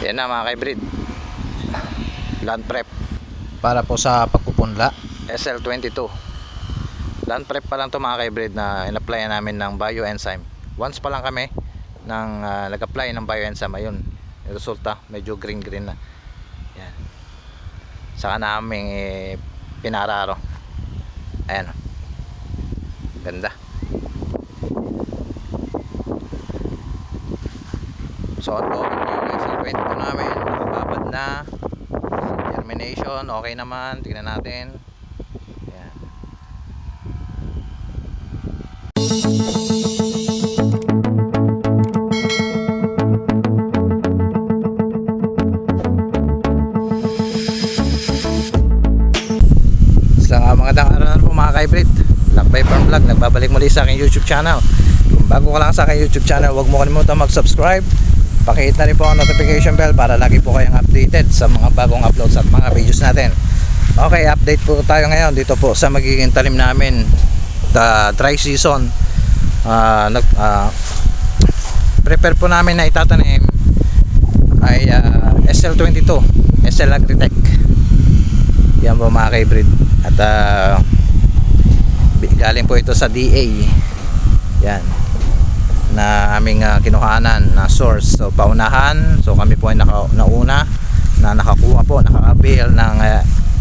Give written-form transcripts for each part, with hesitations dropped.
Yan na mga hybrid, land prep para po sa pagpupunla. SL22 land prep pa lang to mga hybrid na in-apply namin ng bioenzyme. Once pa lang kami nag-apply ng bioenzyme. Ayun yung resulta, medyo green na. Yan, saka namin pinararo. Ayan, ganda. So ongoing yung SL22 namin, nakababad na, germination okay naman, tignan natin. Ayan. Sa magandang araw na po mga ka-hybrid, Lakbay Farm Vlog, nagbabalik muli sa aking YouTube channel. Kung bago ka lang sa aking YouTube channel, huwag mo kalimutan mag-subscribe. Pakihit na rin po ang notification bell para lagi po kayong updated sa mga bagong uploads at mga videos natin. Okay, update po tayo ngayon dito po sa magiging talim namin the dry season. Prepare po namin na itatanim ay SL22 SL Agritech. Yan po mga ka-hybrid. At galing po ito sa DA. Yan na aming kinuhanan na source. So paunahan, so kami po ay nauna na nakakuha po, nakakabil ng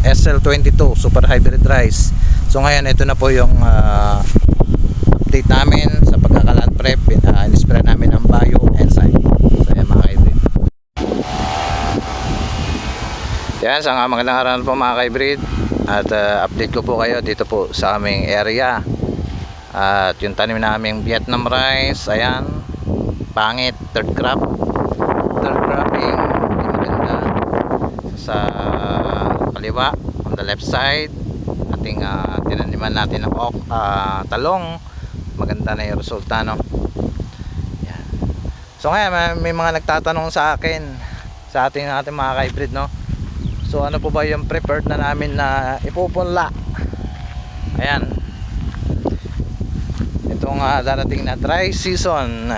SL22 Super Hybrid Rice. So ngayon ito na po yung update namin sa pagkakaland prep. In-spray namin ang bioenzyme. So yan mga hybrid. Yan, sa magandang araw po mga hybrid. At update ko po kayo dito po sa aming area. At yung tanim naming Vietnam rice, ayan, pangit, third cropping, hindi maganda. Sa kaliwa, on the left side, ating tinaniman natin ng talong, maganda na yung resulta, no? Yan. So ngayon may mga nagtatanong sa akin, sa ating mga hybrid, no? So ano po ba yung prepared na namin na ipupunla? Ayan, itong darating na dry season.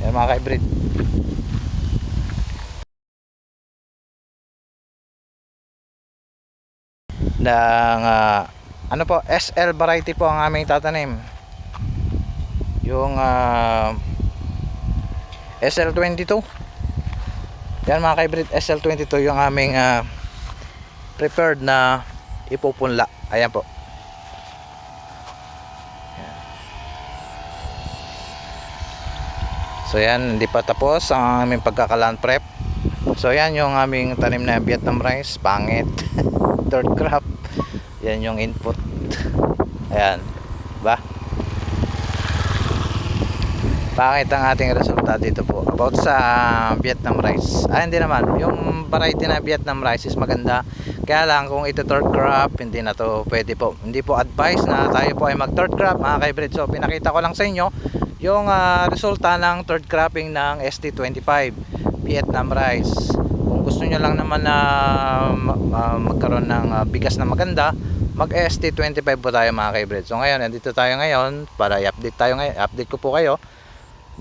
Ayan mga ka-hybrid, ng ano po, SL variety po ang aming tatanim. Yung SL22. Yan mga ka-hybrid, SL22 yung aming prepared na ipupunla. Ayan po. So yan, hindi pa tapos ang aming pagkakaland prep. So yan yung aming tanim na Vietnam rice, pangit. Third crop. Yan yung input. Ayan, ba? Pangit ang ating resulta dito po. About sa Vietnam rice. Hindi naman, yung variety na Vietnam rice is maganda. Kaya lang kung ito third crop, hindi na to pwede po. Hindi po advice na tayo po ay mag third crop mga ka-hybrid. So pinakita ko lang sa inyo yung resulta ng third cropping ng ST25 Vietnam rice. Kung gusto nyo lang naman na magkaroon ng bigas na maganda, mag ST25 po tayo mga ka-hybrid. So ngayon, nandito tayo ngayon para i-update tayo ngayon. Update ko po kayo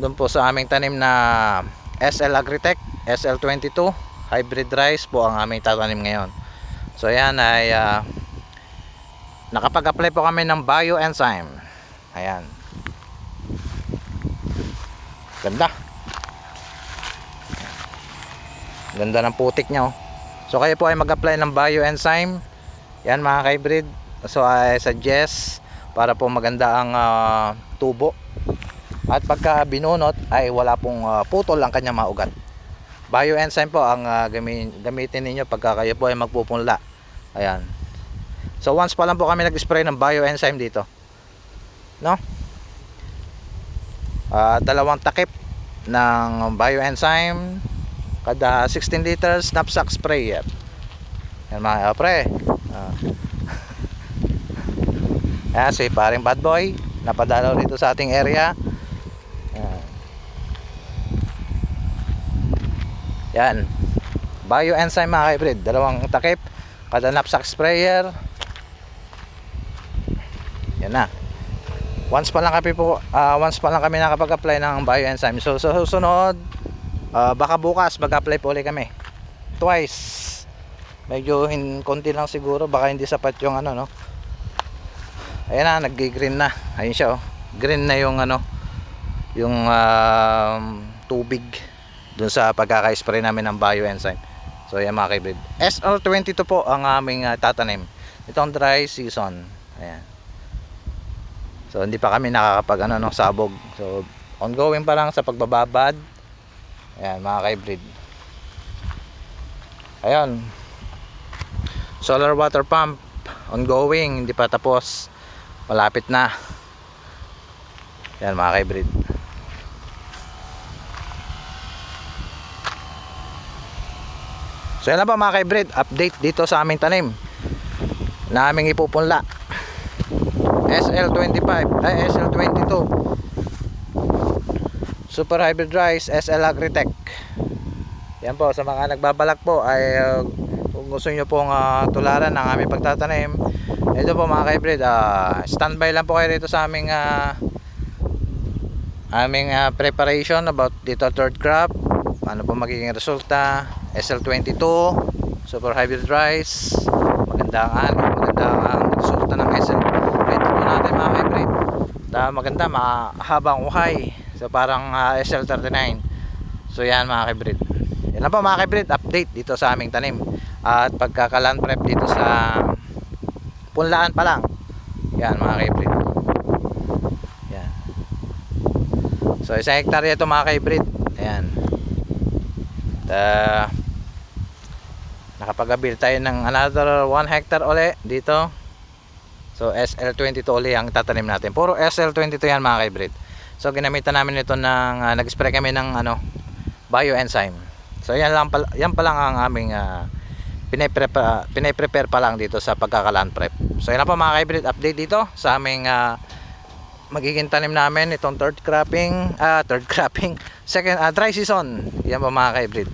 doon po sa aming tanim na SL Agritech SL22 Hybrid Rice po ang aming tatanim ngayon. So yan ay nakapag-apply po kami ng bioenzyme. Ayan, ganda. Ganda ng putik niya, oh. So kayo po ay mag-apply ng bioenzyme. Yan mga ka-hybrid. So I suggest para po maganda ang tubo. At pagka binunot ay wala pong putol ang kanyang mga ugat. Bioenzyme po ang gamitin ninyo pagka kayo po ay magpupunla. Ayan. So once pa lang po kami nag-spray ng bioenzyme dito, no? Dalawang takip ng bioenzyme kada 16 liters knapsack spray. Yan mga pre. Ayan si paring bad boy napadalaw dito sa ating area. Yan, bioenzyme mga hybrid, dalawang takip kada knapsack sprayer. Yan na. Once pa lang kami nakapag-apply ng bioenzyme. So susunod Baka bukas mag-apply po ulit kami twice. Medyo konti lang siguro, baka hindi sapat yung ano, no. Ayan na, nag-green na. Ayun siya, oh. Green na yung ano, yung tubig dun sa pagkaka-spray namin ng bioenzyme. So ayan mga kaibrid, SL22 po ang aming tatanim itong dry season. Ayan. So hindi pa kami nakakapag ano, no, sabog. So ongoing pa lang sa pagbababad. Ayan mga kaibrid. Ayan, solar water pump ongoing, hindi pa tapos, malapit na. Ayan mga kaibrid. So yan lang pa mga kaibrid, update dito sa aming tanim na aming ipupunla. SL22 Super Hybrid Rice SL Agritech. Yan po, sa mga nagbabalak po ay kung gusto nyo pong tularan ng aming pagtatanim, ito po mga kaibrid, standby lang po kayo rito sa aming preparation about dito third crop. Ano po magiging resulta. SL22 Super Hybrid Rice, magandang resulta ng SL22 natin mga kaibrid. Maganda, mahabang uhay, so parang SL39. So yan mga kaibrid, yan lang po mga kaibrid, update dito sa aming tanim at pagkakalan prep dito sa punlaan pa lang. Yan mga kaibrid, yan. So 1 hektarya ito mga kaibrid. Ayan. Nakapag-build tayo ng another 1 hectare uli dito. So SL22 uli ang tatanim natin. Puro SL22 yan mga kaibrid. So ginamitan namin ito ng nag-spray kami ng ano, bioenzyme. So yan pa lang ang aming pine-prepare pa lang dito sa pagkakalan prep. So yan lang po mga kaibrid, update dito sa aming magiging tanim namin itong second dry season. Yan po mga kaibrid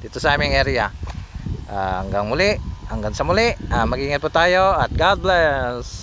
dito sa aming area. Hanggang sa muli, mag-ingat po tayo at God bless.